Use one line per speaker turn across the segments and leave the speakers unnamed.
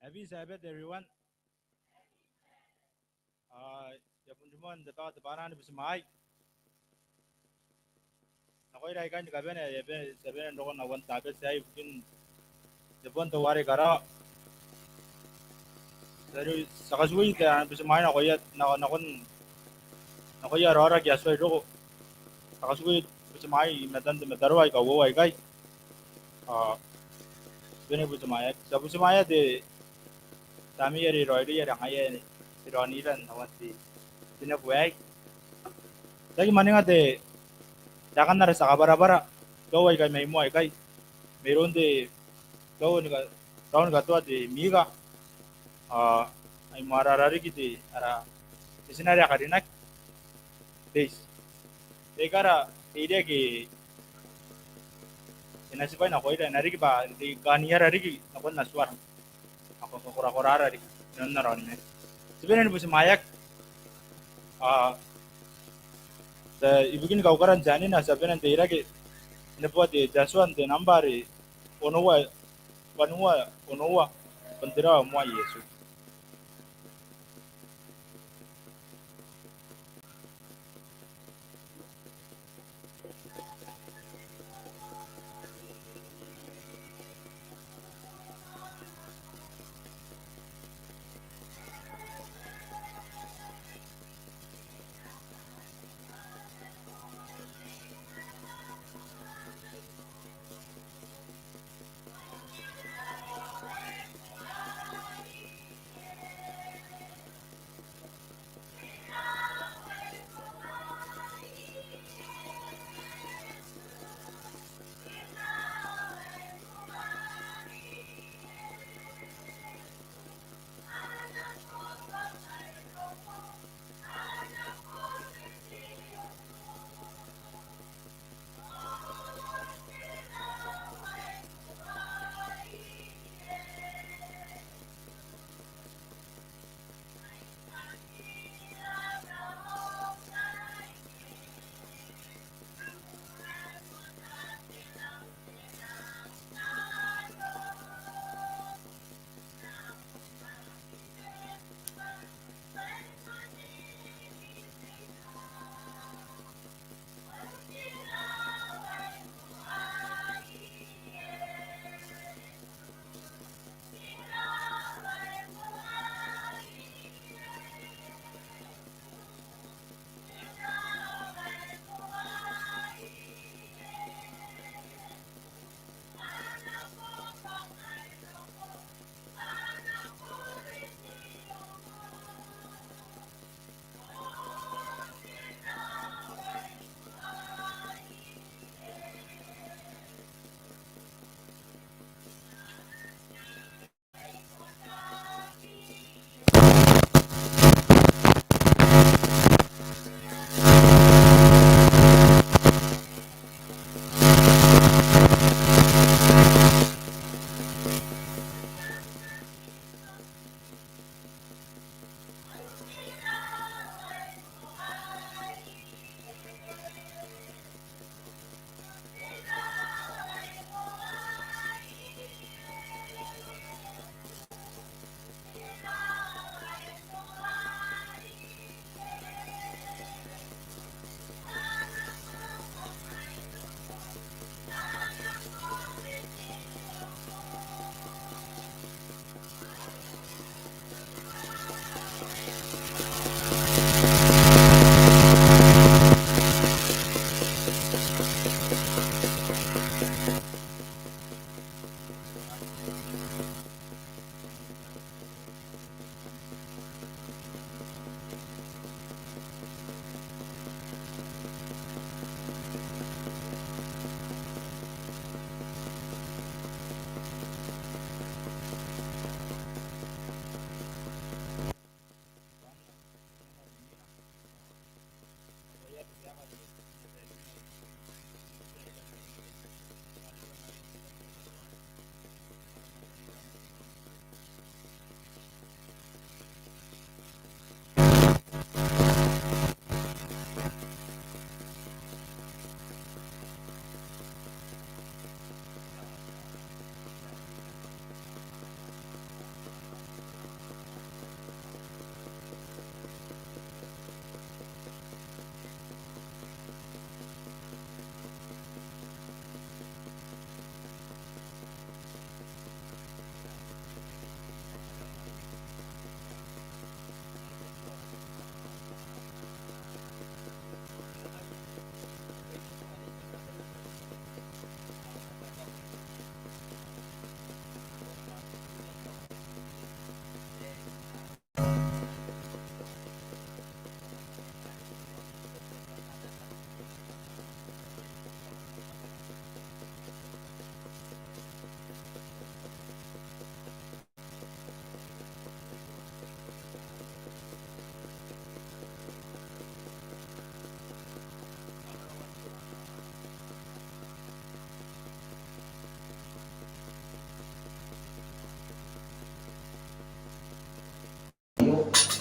Happy Sabbath, everyone. Yapon jumon dapat baran bismai. Nakoy rai kan kaben ya ben seben dokon awan tabe sai mungkin japon to ware kara. Dari sakasui ta bismai nakoy ya rora kya soi doko. Sakasui bismai medan de medarwai ka wo ai kai. Ah bene bismai. Sabu bismai de tami yari roi ri yari ngai ni. Sironi ran awan ti. Tina buai. Lagi maninga de jakan nare sakabara-bara. Kau ai kai mai mo ai kai. Meron de kau ni ka tahun ka tua de miga ai mararari kiti ara isinari akarinak des dekara ide ki inasipai na koida nari ki ba di kaniara riki na kon naswar ako kora kora rari non naron me sebenarnya bus mayak da ibugin kau karan jani na sebenarnya deira ki ne buat de jasuan de nambari onowa banua onowa pentira mo yesu.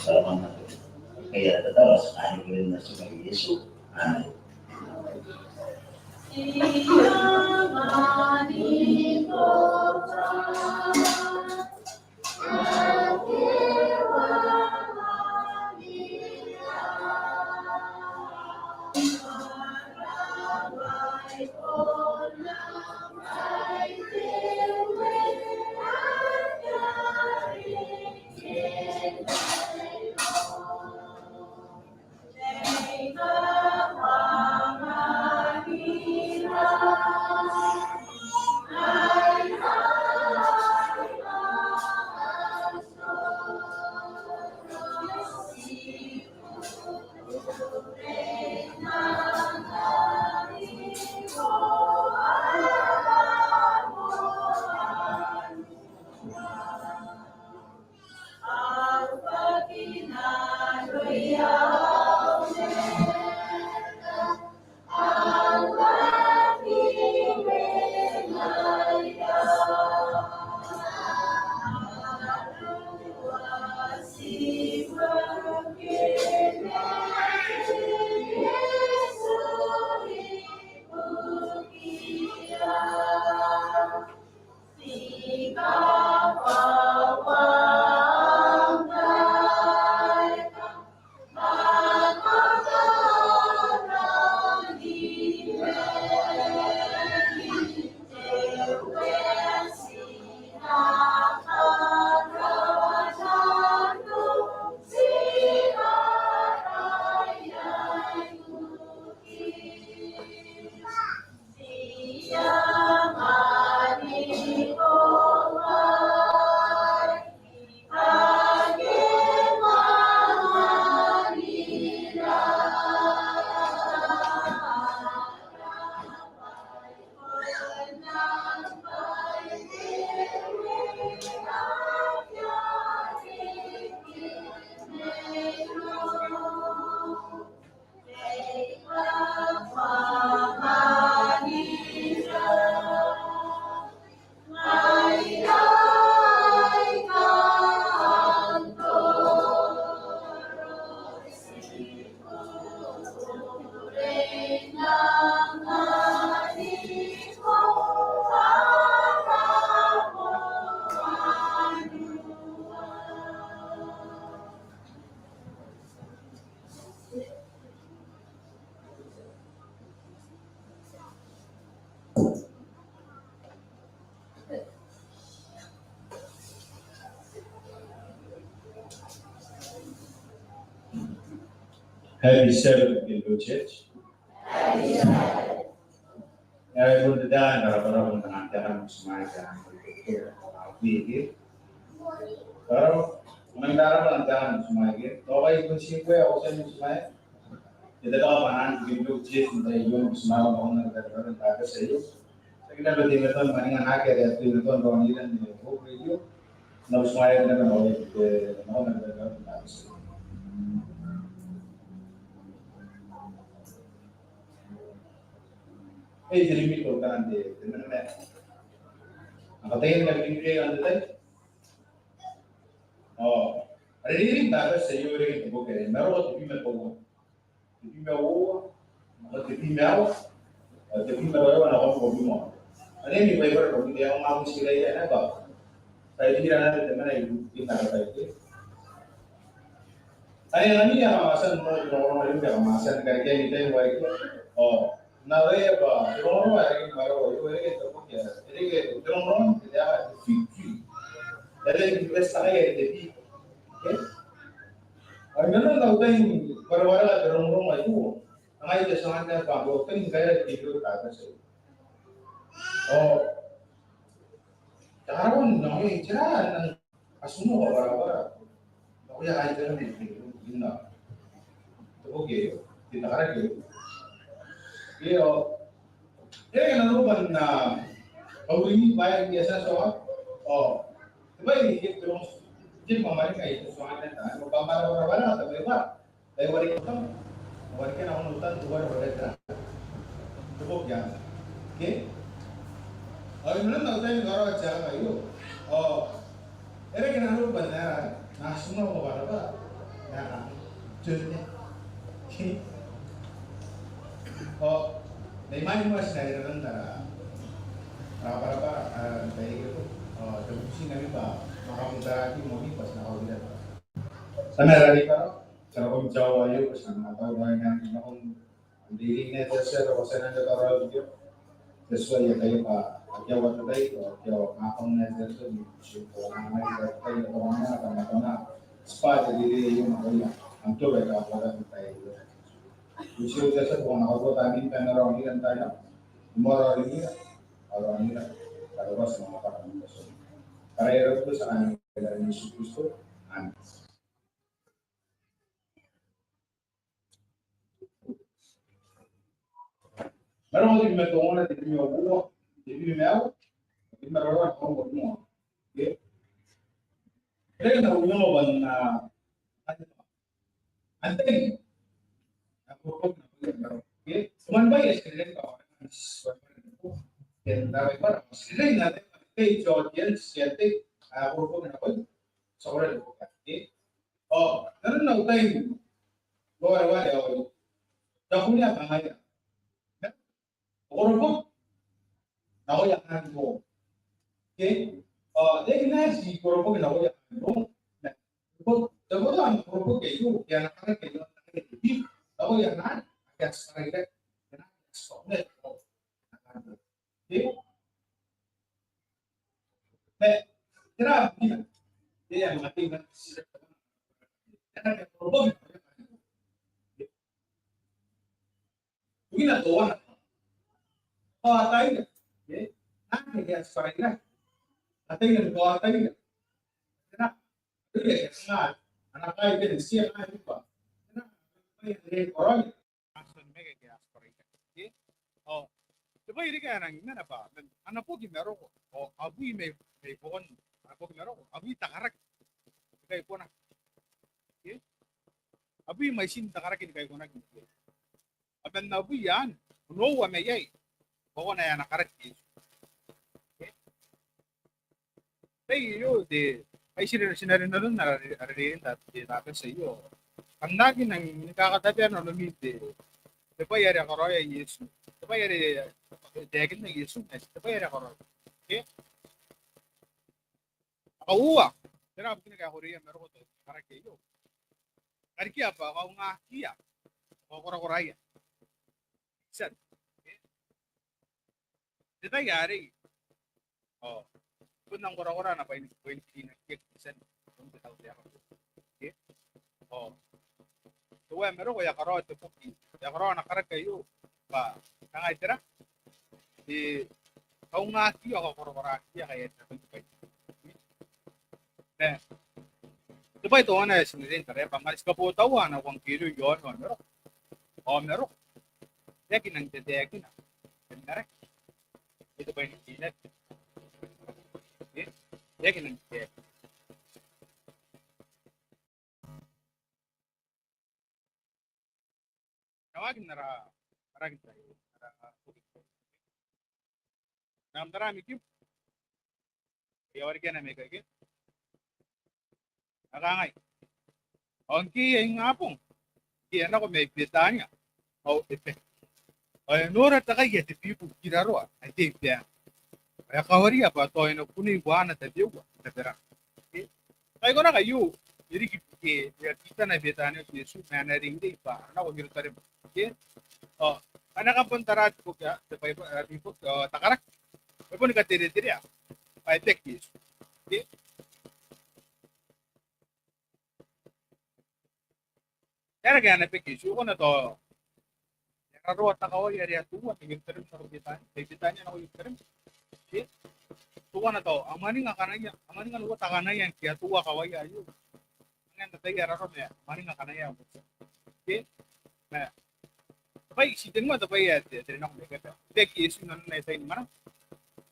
Salamat na ito. Kaya tatawas, ayaw rin na sa kay Yesu. Amen.
Happy Sabbath, Bikenibeu Church. Ya, mudah-mudahan para pengantaran semuanya jangan berpikir. Kalau pengantaran semuanya, kalau itu siapa yang usaha semuanya, kita tahu mana Bikenibeu Church untuk yang semua orang orang tak ada sih. Kita bertiga tuh mana nak ada tuh orang ini dan itu, namun semuanya kita mau itu, mau nak tak ada. Jadi ini kalau kan deh, teman-teman. Angkatnya yang lebih gede kan deh. Oh, ada ini tak ada sesuatu yang kita bukan. Baru tapi mau, tapi mau, nak apa mau. Ada ini paper kalau dia mau mesti lagi apa. Saya kira ada teman yang kita ada itu. Saya ni yang masan orang yang masan kerja kita yang baik. Oh. Nawe ba, orang orang baru itu itu punya. Jadi orang dia fiksi. Jadi kita saya jadi, okay? Orang tahu kan baru-baru orang itu, orang itu sangat bagus. Kan saya tidur tak ada. Oh, cara pun nawe cara asumno baru-baru. Nawe aja kan itu gina. Itu okay, kita karak. Iyo, naluban na pag-uwi bayang biasa soal. Oh, diba ini terus jadi mamarin kayak itu soalnya kan, mau bambara atau berapa? Dari wali kita, wali kita orang hutan dua orang berada. Cukup ya, oke? Kalau belum tahu saya orang aja kayu. Oh, ini kita naluban ya, nah semua mau berapa? Jadi, oh, dari mana mas dari antara apa dari itu, dari sini kami pak, maka kita lagi mau pas nak kita. Sana dari kalau kalau Jawa ayo pas atau dengan nakon diri ini terasa kalau sana ada orang itu sesuai ya kayak pak Jawa tadi Jawa nakon terasa di situ orang lain kayak orang mana karena spa jadi yang makanya untuk mereka apa kita itu. Usia terasa kalau nak aku tadi kan orang ini dan tanya umur orang ini kalau pas sama apa kan karena itu sangat dari Yesus Kristus. Pero mo din meto na din yung buo. Hindi mo di marawa ko mo. Okay? Kaya na ulo mo ban na antay. Ako ko na. Okay? Suman ba yes kaya ka. Yan dapat para sila na kay audience yate ako ko na ko. So ora ko. Okay? Oh, nanon na utay. Bawa wa yo. Dakunya bahaya. Oro ko yakan ko. Okay? Dahil na si Kurobo na ko yakan ko. Dapat ang Kurobo kayo, kaya nakakat kayo, nakakitipi. Ako yakan, kaya sa sarili, kaya stop na ito. Okay? Kaya, kaya ang ating kaya Kurobo na ko yakan ko. Kung ginagawa na, tayo na. Okay? Kaya sa sarili, ating nagawa tayo na. Kaya, anak kayo din, siya kayo pa. Orang asal mereka kaya seperti itu. Oh, coba ini kan nang apa? Anak pogi merok. Oh, abu ini pon. Anak pogi merok. Abu takarak. Kayak pona. Abu mesin takarak ini kayak pona. Aben abu yan. No wa meyay. Pokoknya ya nakarak. Hey yo de ay sinarin na doon naririn dati sa iyo. Ang lagi nang nakakatabi ano lumite. Diba yari ako roya Yesu. Diba yari degil na Yesu. Diba yari ako roya. Okay? Ako uwa. Tira ako kinagakuriya meron ko to. Karaki yo. Karaki apa? Ako nga kiya. Ako kurakuraya. Isa. Okay? Diba yari? Oh. Punang kurakura na pa ini pinakik isa. Okay? Oh. Tuwa meron ko yakaro ito po. Yakaro nakarak kayo. Ba, nangay tira? Kung nga kiyo ako kurakuraki kaya natin ito kayo. Diba ito na sinirin tara pamalis ka po tawa na kung kilo yun meron. O meron. Deki nang deki na. Meron. Ito ba yung kilat? Deki nang deki. Tawagin na maragin tayo. Namdarami kiyo. Kaya ka na may kagin. Nakangay. Ang kiya yung apong. Kiya na ko may pitanya. O ite. Ay nora takay yati pipu kiraro. Ay take yan. Ay kawariya pa to ay kuni buwana tabiyo. Tabira. Kaya ko na kayo. Jadi kita na pitanya si Yesu manaring day pa. Ano ko giro tarim. Okay? Oh, anak kampung tarat ko kaya sabay po takarak. Ay po nakatiri-tiri ah. Ay take this. Okay? Kaya gana pe kisu ko na to. Karo at ako yari atuwa tingin tarim sa kubitan. Kubitan niya na ko yung tarim. Okay? Tuwa na to. Amani nga luwa takanaya kaya tuwa kaway ayo. Ang tatay araro niya. Amani nga kanaya. Okay? Na tapay sitin mo tapay dari nak mereka. Dek kisu nan na tayo mana.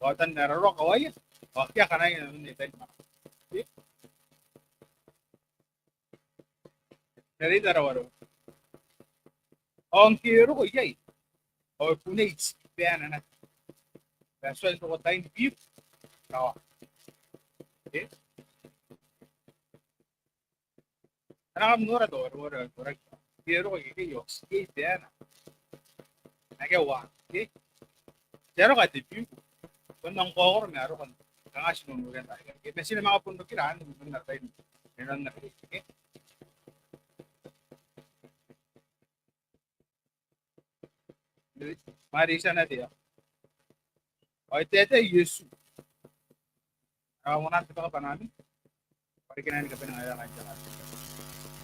Watan araro kaway. Kaya kanaya nan na tayo mana. Okay? Dari darawaro. Ang kiro ko yay. O punay piana na. Peso ito ko tayo beef. Rawa. Okay? Parang nora do ora ora Piero che io skate ana. Nage wa. Ke. Jero ka tipu. Kun nang ko na ro kan. Kanga sino mo ren tayo. Ke mesin mga pundo kiraan mo na tayo. Menon na. Ke. Marisa na dia. O tete Yesu. Wala pa ka namin. Pagkinain ka pa ng ayaw kanya.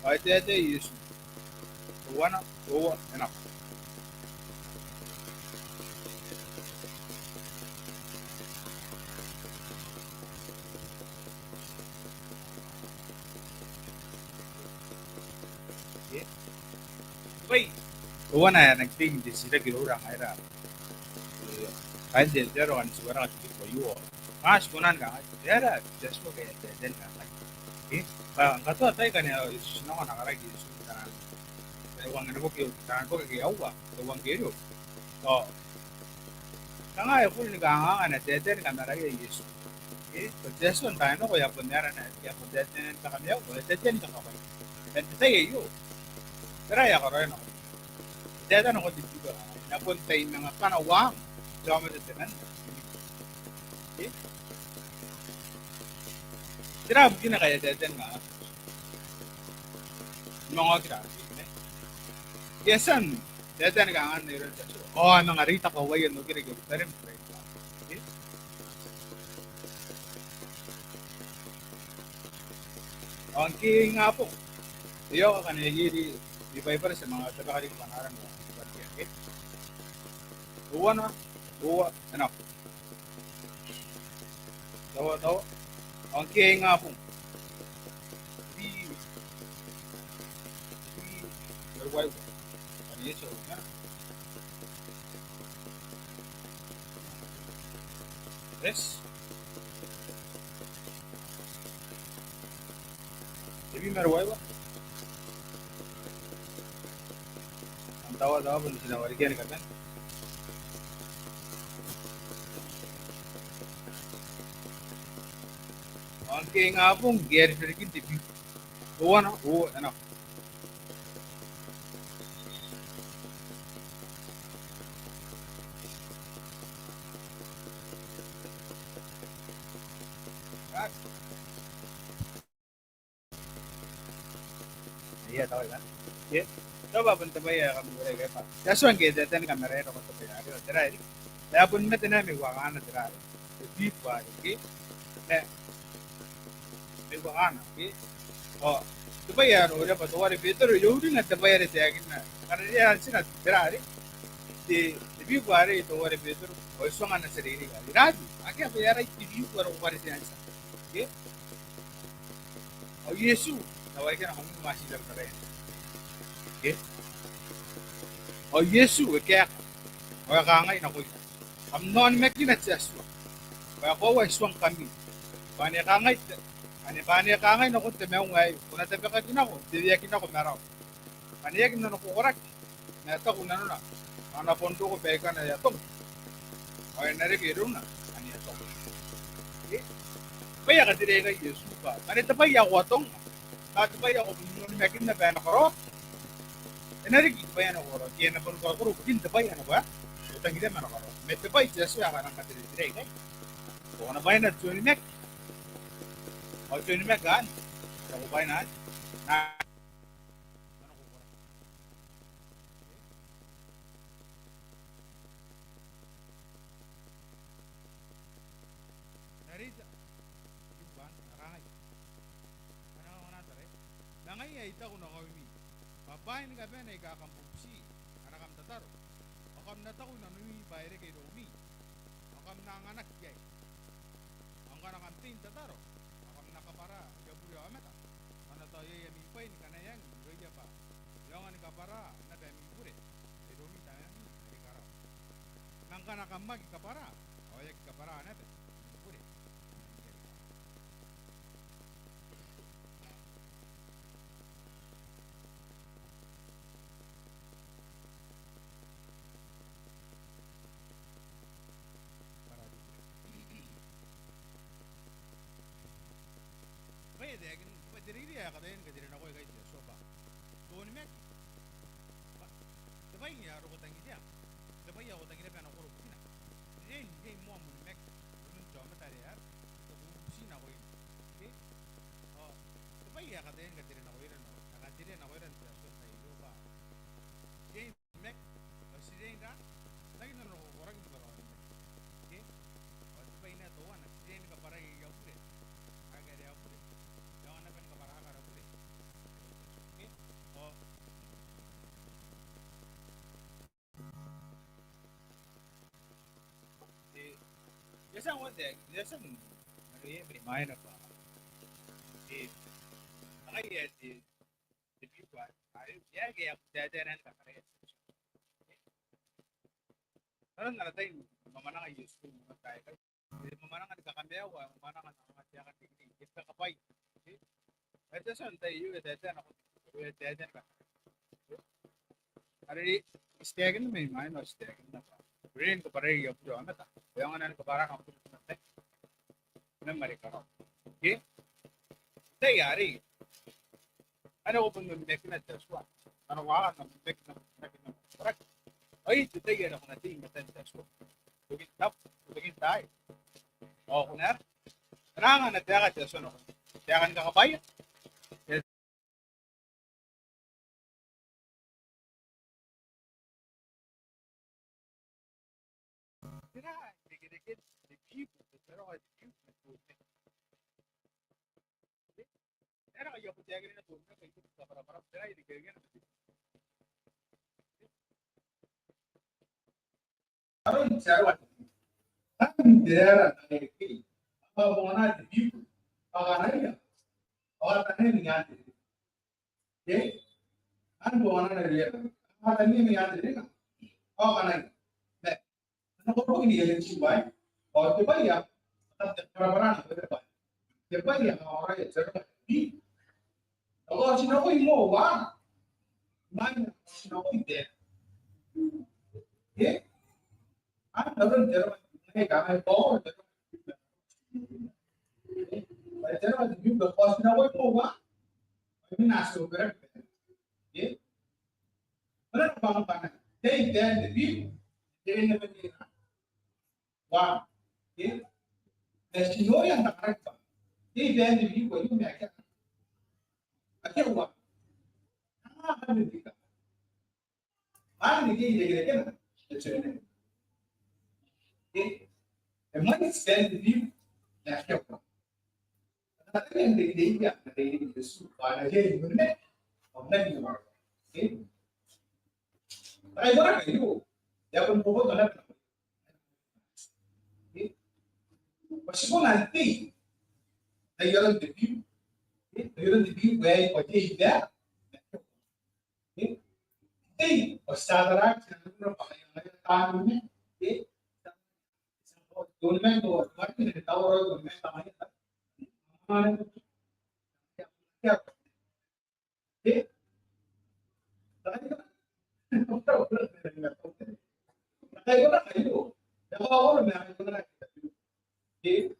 O tete Yesu. Wana, enough. Wait. Wana nagting di sila kilurang ayra. Kahit din pero kan siguro ka tipo yo. Mas kunan ka. Dera just mo kaya den ka. Eh, parang kato tayo kanya sino ka nakaragi Yesu ka. Ewan nga ko kaya awa. Ewan kayo. Oh. Kanga ay full ni kanga na deden ka naragi Yesu. Eh, Yesu tayo no kaya punyara na kaya deden ka kanya ko. Deden ka ka. Dan tayo yo. Pero ya ko rin ako. Deden ako dito. Napuntay mga panawang. Jama de tenan. Eh? Tira mungkin kaya deden nga. Mga kira. Yesan. Deden ka nga niro. Oh, mga rita ka wayan no kira kira. Pero ang king nga po. Iyo ka kanigi di pa sa mga tagakaling panaran mo. Okay? Uwa na. Uwa. Ano? Tawa. Ang king nga po. Di berway. Ano yun siya? Yes. Jadi merway ba? Ang tawa po sila warigan ka kan? Ang king nga po, geri sirkin tipi. Uwa na. Uwa. Ano? Iya tahu kan? Ya. Coba pun terbayar kamu mereka apa? Jasuan kita dan kamera itu kau terbayar. Terai. Ya pun mete na miwakana terai. Deep wa ke. Ne. Miwakana ke. Oh. Terbayar udah patuari betul. Yuri nggak terbayar itu ya kita. Karena dia sih terai. Di deep wa itu wari betul. Oh suangan sendiri kan. Raju. Akhirnya bayar itu deep wa wari sih aja. Ke. Oh Yesus. Tawarkan kamu masih dalam terai. Okay. O Yesu kaya o kangay na ko. Am non mekin at Yesu. Kaya ko ay suang kami. Bani kangay na ko temew ngay. Kuna tebe ka kinako, tiyakin ako meraw. Bani yakin na ko korak. Na ta kuna na. Ana pondo ko peka na yatong. O nare kiro na. Ani yatong. Okay. Kaya ka dire kay Yesu pa. Bani tabay ako atong. Tabay ako non mekin na ba na ko. Energi bayan ako ro tiene por ko ro kin te bayan ako utang ide man ako me te bay jesu ya kan katire dire kai ko na bayan na tuni mek o tuni mek kan ko bayan na narita yuban rangai ana ona tare nangai ya ita ko na ko mi babain ka ba na ikakampugsi anak am tataro akam natako na numi bayre kay Romi akam nanganak kay ang kanakam tin tataro akam nakapara gaburi ameta ana tayo yami pain kanayang roya pa yang ani kapara na dami pure kay Romi tayo ay kara nang kanakam magi kapara o yak kapara na pure Pwede, pwede rin kaya katayin ka din ako kay Sopa.
ya ro tangi dia sabay ya tangi dia kana ko ro kina je mo mo mek mun jo ma tare ya to si na ko ke sabay ya ka den ga dire na ko ira no ka dire na ko ira so sai do ba je mek si je da lagi no orang itu ro ke sabay na to wana je ni ka para ya pure aga ya pure ya wana kan ka para aga ro pure ke Biasa mo de, biasa mo. Ari primaire na pa. Ay di più qua. Ay ya que ya te ran ka kare. Karon na tay mamana ka use ko mo kay ka. Mamana ka ka kambiya wa mamana ka na ka ka tingin. Kita ka pay. Ito sa tay yu ito na ko. Ito ka. Ari stegen may mai no stegen na pa. Brain ko pare yo jo amata. Yang anan ko para ka ko na memory ka. Okay? Tay ari. Ano ko pang mek na taswa. Ano wa na mek na correct. Ay tay na ko na ting na taswa. Bugin tap, bugin tay. O kunar. Rangan na taga taswa no. Tagan ka kapay. Tira, dikit-dikit review, pero review na po. Era kayo po tayo na po na kayo sa para tira dikit-dikit. Aron sarwan. Ang dera na kini. Apa mo na review. Paganay. Or tayo niya. Okay? Ano po na review. Apa tayo niya din. O kanay. Ano ko ini yang sibai. O di ba ya? Para na ba? Di ba ya orang ya sarwan. Kalau sino ko imo wa. Man sino ko ide. Okay? Ang daron sarwan. May gamay po. Sarwan yung ko sino ko imo wa. Ini naso berat. Okay? Ano ba ang panan? Take that the view. They never did. Wow. Okay? The sino yang tak correct. Take that the view ko yung mereka. Akhir wa. Ano dito? Ano dito kan? Okay? And when it's then the view, that's your problem. Tapi yang dia itu pada dia itu benar, orang itu orang. Okay? Tapi orang itu, dia pun buat orang. Okay? Meskipun nanti, dalam the view, dalam the view where dia ada, okay? Tapi secara jangan pakai yang tahunya, okay? Government or government tahu orang government tamanya. Okay? Nakay ko na kayo. Nakawa ko na kayo na. Okay?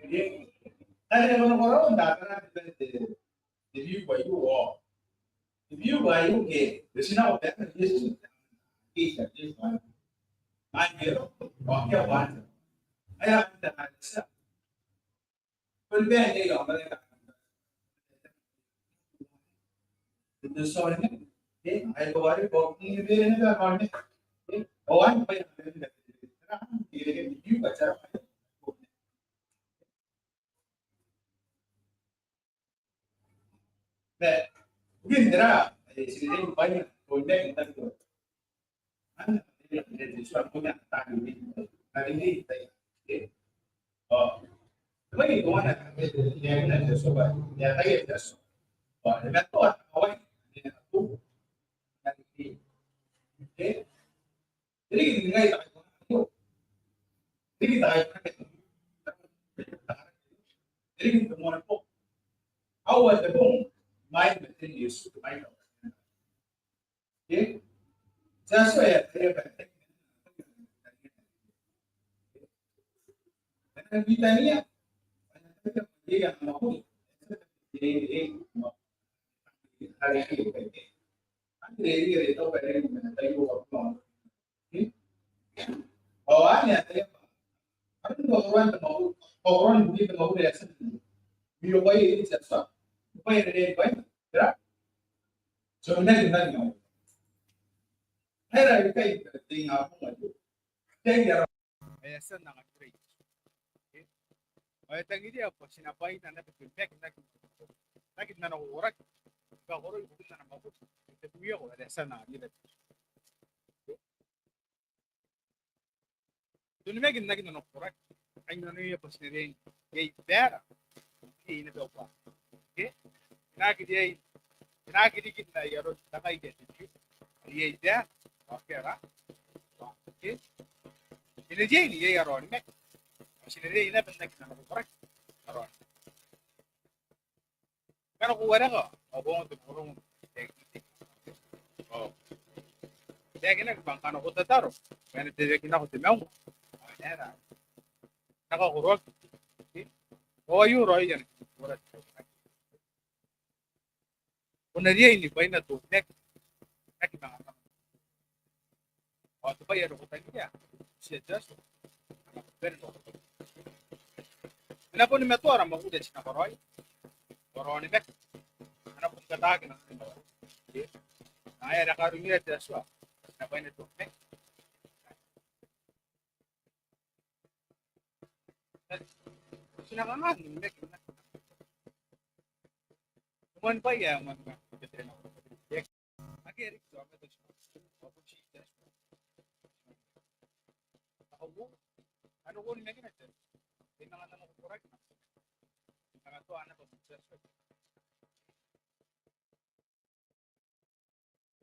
Okay? Kaya naman ko rin, dati na the view by you all. The view by you, okay. Kasi na ako, pero this is this one. I'm here. Okay, one. Kaya kita na isa. Kung ba hindi ako, ito sa akin. Okay? Ay ko wari ko, hindi rin na ako. Okay? O ano pa yan? Hindi view ba sarap kayo? But mungkin dera sini banyak projek kita itu. Kan ini suatu punya tadi ini okay. Oh, lagi kemana? Dia nak coba. Dia tadi dia coba. Oh, dia tahu awak dia tu nanti. Okay. Jadi kita ngai tak tahu. Jadi kita jadi kita mau nak awak tu mind within you to mind. Okay? Just so dan kita ni dia yang mau hari ini begini. Nanti ini itu begini, nanti waktu bawahnya saya, kan orang begitu mau dia sendiri. Bio bayi ini siapa? Bayi ini bayi, ya? Sebenarnya kita nggak. Hera itu tinggal apa lagi? Tinggal. Esa nggak kiri. Ayat yang ini apa? Sinapai nana berpikir nak nana orang, kalau orang itu nana mau, itu dia orang esa nana gitu. Dunia kita nana orang, aing nana ya pas nere, kayak beara, ini berapa? Okay? Nak kita ya orang tak aing gitu. Dia itu, oke lah. Okay? Ini dia ini ya orang ini. Sini ini benda kita nak korek, orang. Kalau kau ada kau, abang tu orang, oh, dia kena bangkan aku taruh, mana dia kena aku temau, ada. Nak aku korek, oh you roy jan, korek. Pun dia ini bayi tu, nak kita bangkan. Oh tu bayi aku tanya dia, siapa tu? Kenapa ni metu orang mau udah cina koroi, koroi ni mek, anak pun kata kena. Nah ya ada karuni ada suah, kenapa ini tu mek? Cina mana ni mek? Cuman apa ya man? Akhirnya itu apa tu? Apa sih? Aku, anu ni mek ni tu. Tinggal anak korek, tinggal tu anak berusaha.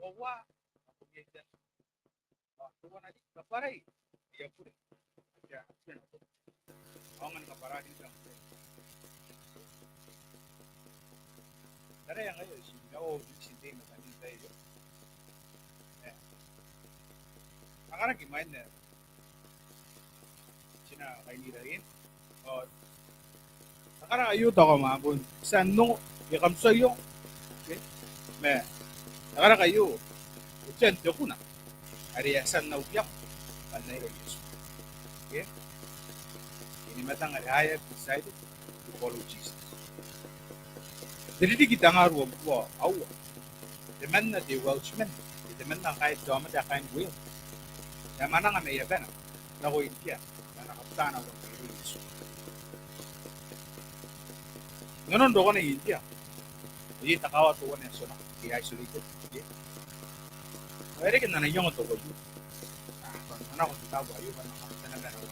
Bawa aku biasa. Tu anak ni kaparai, dia pun. Ya, orang kaparai ni sama. Ada yang ada sih, jauh di sini macam ni saya. Agar gimana? Cina kain ni lain. Oh, sekarang ayo tahu mah pun sandung ya kamu sayo, me. Sekarang ayo, ujian jauh na, ada yang sandung yang, mana yang Yesus, ini matang ada ayat bisa itu, ekologis. Jadi kita ngaruh buat awal, teman nanti Welshman, teman nak kait jama dia kain gue, yang mana ngambil ya kan, lagu India, mana kapten awal Yesus. Ngayon doon na India. Jadi takawa tuwa na sona. Kaya isolated. Kaya rin na yung ito ko yun. Ano ko tatawa yun. Ano ko talaga na ako.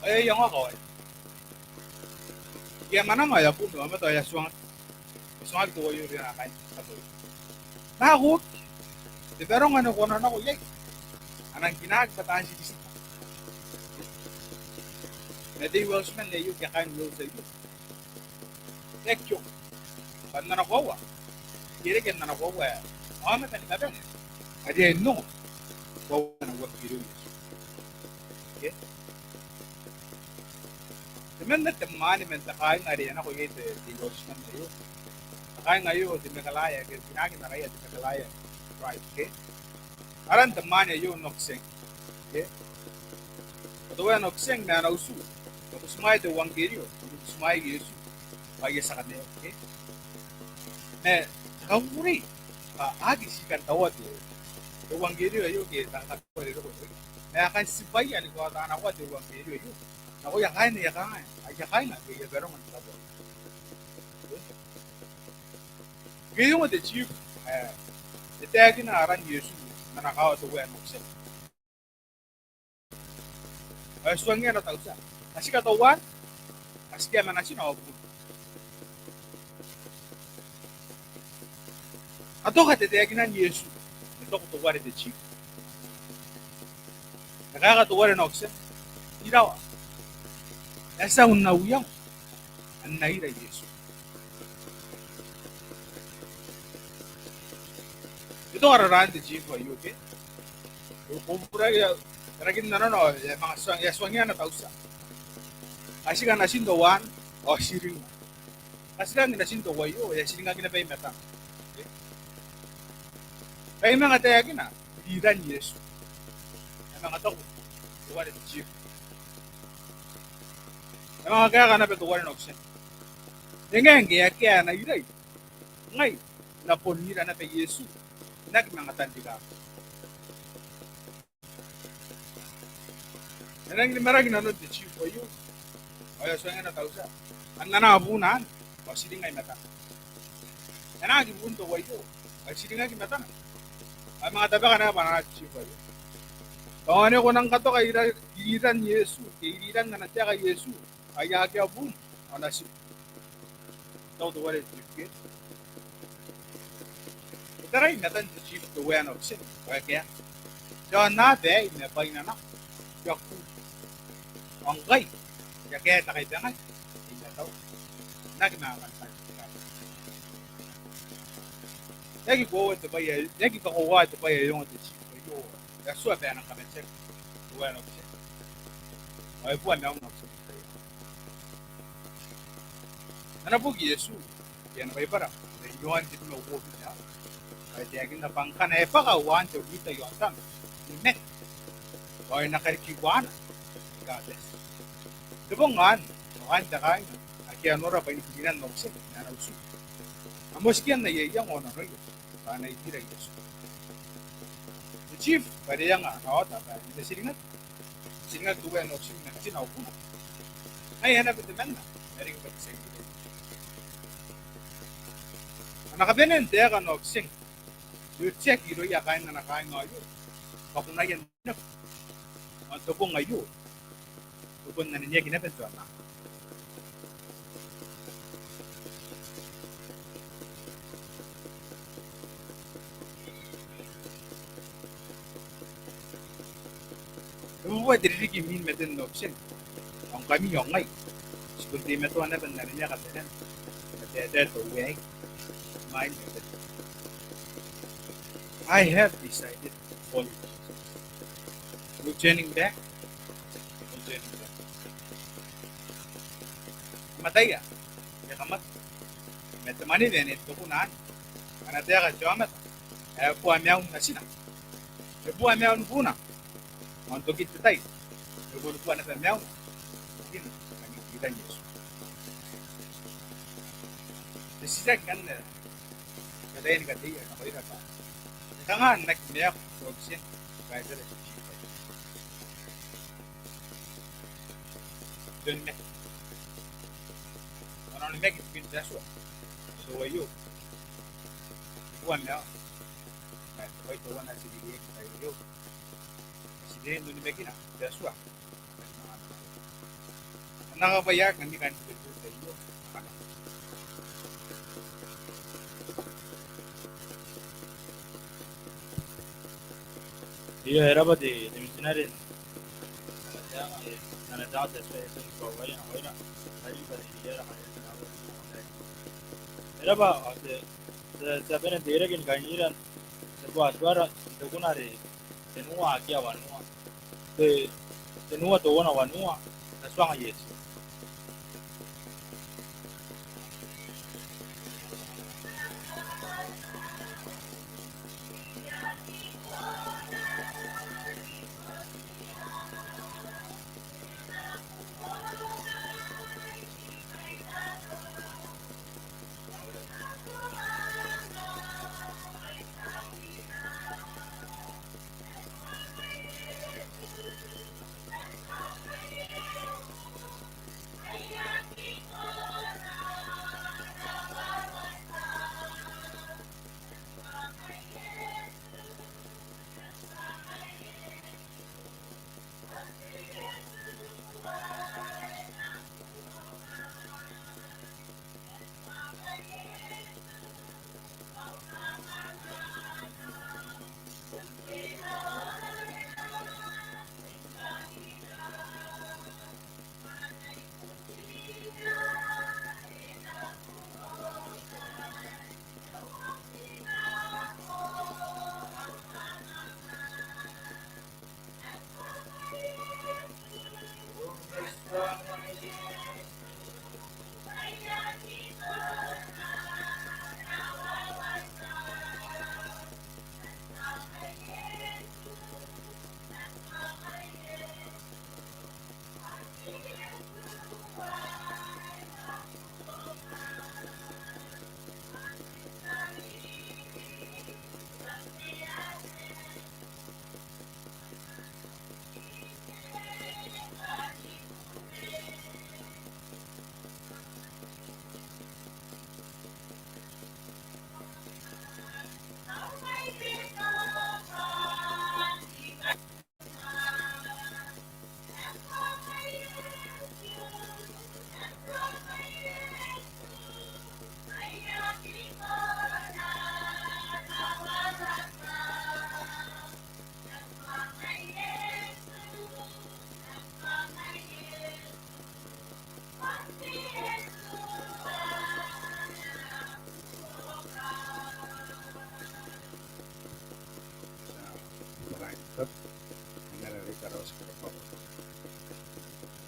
Ay yung ako eh. Kaya mana maya po no ama to ya suang. Suang tuwa yun rin akan. Nakakot. Di pero nga ko na ako yay. Anang kinagpataan si Disney. Jadi Welshman na yun kakain Welsh sa iyo. Nekyo. Pag na nakuha. Kirikin na nakuha. Ama ka nila rin. Adi no. Kuha na wag kiro yun. Okay? Teman na temani men takain nga rin ako yun di Welshman na yun. Takain nga yun di Mekalaya. Pinagin na kaya di Mekalaya. Right, okay? Aran temani yun nokseng. Okay? Patuwa nokseng na nausu. Tapos may ito wanggerio, tapos may Yesu, may sa kanila, okay? Eh, kauri, agi si kantawad yun. Yung wanggerio yun, kakatawa rin ako. Eh, akan sipayan, ko at anak ko, yung wanggerio yun. Ako, yakain na yakain. Ay, yakain na, kaya garong ang tabo. Kaya yung ito, chief, ito yung aran Yesu, na nakawa ito kuya nuksin. Suwang nga na tao siya. Kasi katawan, kasi kaya manasin ako po. Ato katitiyaginan Yesu, ito kutuwa rin chief. Nakakatuwa rin ako siya. Iraw, nasa unawiyang, ang nahira Yesu. Ito kararaan di chief, okay? Kumpura, karagin na mga swangyan na tausa. Kasi ka nasin doon,
o siring. Kasi lang na sinto wayo, ya siringa kina pa imeta. Kaya mga tayo kina, iran Yesu. Mga tao, tuwa rin chief. Mga kaya ka na pa tuwa rin oksin. Dengan kaya na iray. Ngay, napunira na pa Yesu. Nagmanga tandiga. Nang maragi na nun, chief wayo. Kaya so nga na tao siya. Ang nanabunan, o siringa imeta. Nang bunto wayo, ay siringa imeta na. Ay mga tabi ka na pa na chief wayo. Kawan ko nang kato kay iran Yesu, kay iran na natya kay Yesu, ay agya boom, ana si tao do wale chief. Itaray natan the chief do wen of sin, kaya so na de na pay na na, yaku, ang gay, kaya takay dangan, ina tao, nagmamakan. Yagi ko ito pa yan, yagi ka kuha ito pa yan yung ito chief wayo. Kaya suwa pa yan ang kamensek. Buwan of sin. Ay buwan na akong nagsabi kayo. Nanabugi Yesu. Yan na ba iparang? Nainyuhan dito na uwo niya. Kaya tiyagin na bangka na epakawan siya kita yung atang. Imet. Kaya nakarikiwana. God bless. Dibongan. Makan siya kain. Kaya nora pa inipigilan na usin. Nanausin. Amoskian na yayang o na rin. Kaya naitira Yesu. The chief, pwede yan nga. Nakota. Hindi silingat. Silingat tuwa yan o silingat. Sinaw po na. Ay, hanap ito man na. Meron ba sa iyo? Nakabinan dia kan oksing. Yung check iro ya kain na nakain ngayon. Pakunayan na. Ang tubong ngayon. Tubong na niya ginapento na. Buwa diri kimin meten oksing. Ang kami yung ngay. Sekunti meto na ban na niya kabinan. Dede to way. My method. I have decided to follow Jesus. No turning back. No turning back. Matay ya. Ya kamat. Metamani din ito kunan. Anataya ka jamat. Buwan niya ang nasina. Buwan niya ang buna. Untuk kita tay. Buwan na niya. Mungkin kami kita Yesus. Sisa kan kada ini kati na ko ira pa. Tangan nagniyak soksin kaya dere. Denne. Ano ni meg pin daso. So ayo. Buwan na. Ay to wana si bigay kayo. Si din ni meg na daso. Nakabayak hindi kan dito sa iyo. Io era di missionari nella data spesso in Bavaria, ora aiuta di era era ba se bene dire che in Cagnira se può assuara dogunare se nuova chi avanua se nuova dona avanua la sua Yesu.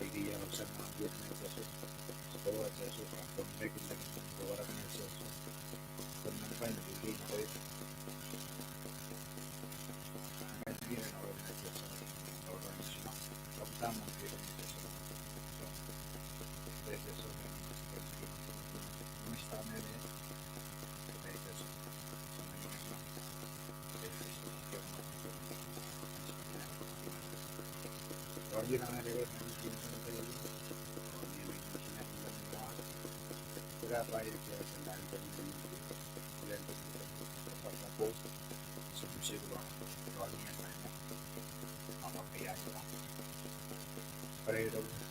Igiya sa mga organization bahwa saya suka pemimpin lagi bahwa organisasi penampilan diri na ko ang diri na organisasi kaptama ng organisasi so mas tama na organisasi lagi na nga berapa yang saya senang dengan bulan berapa solusi ruang ruang yang lain apa kaya pada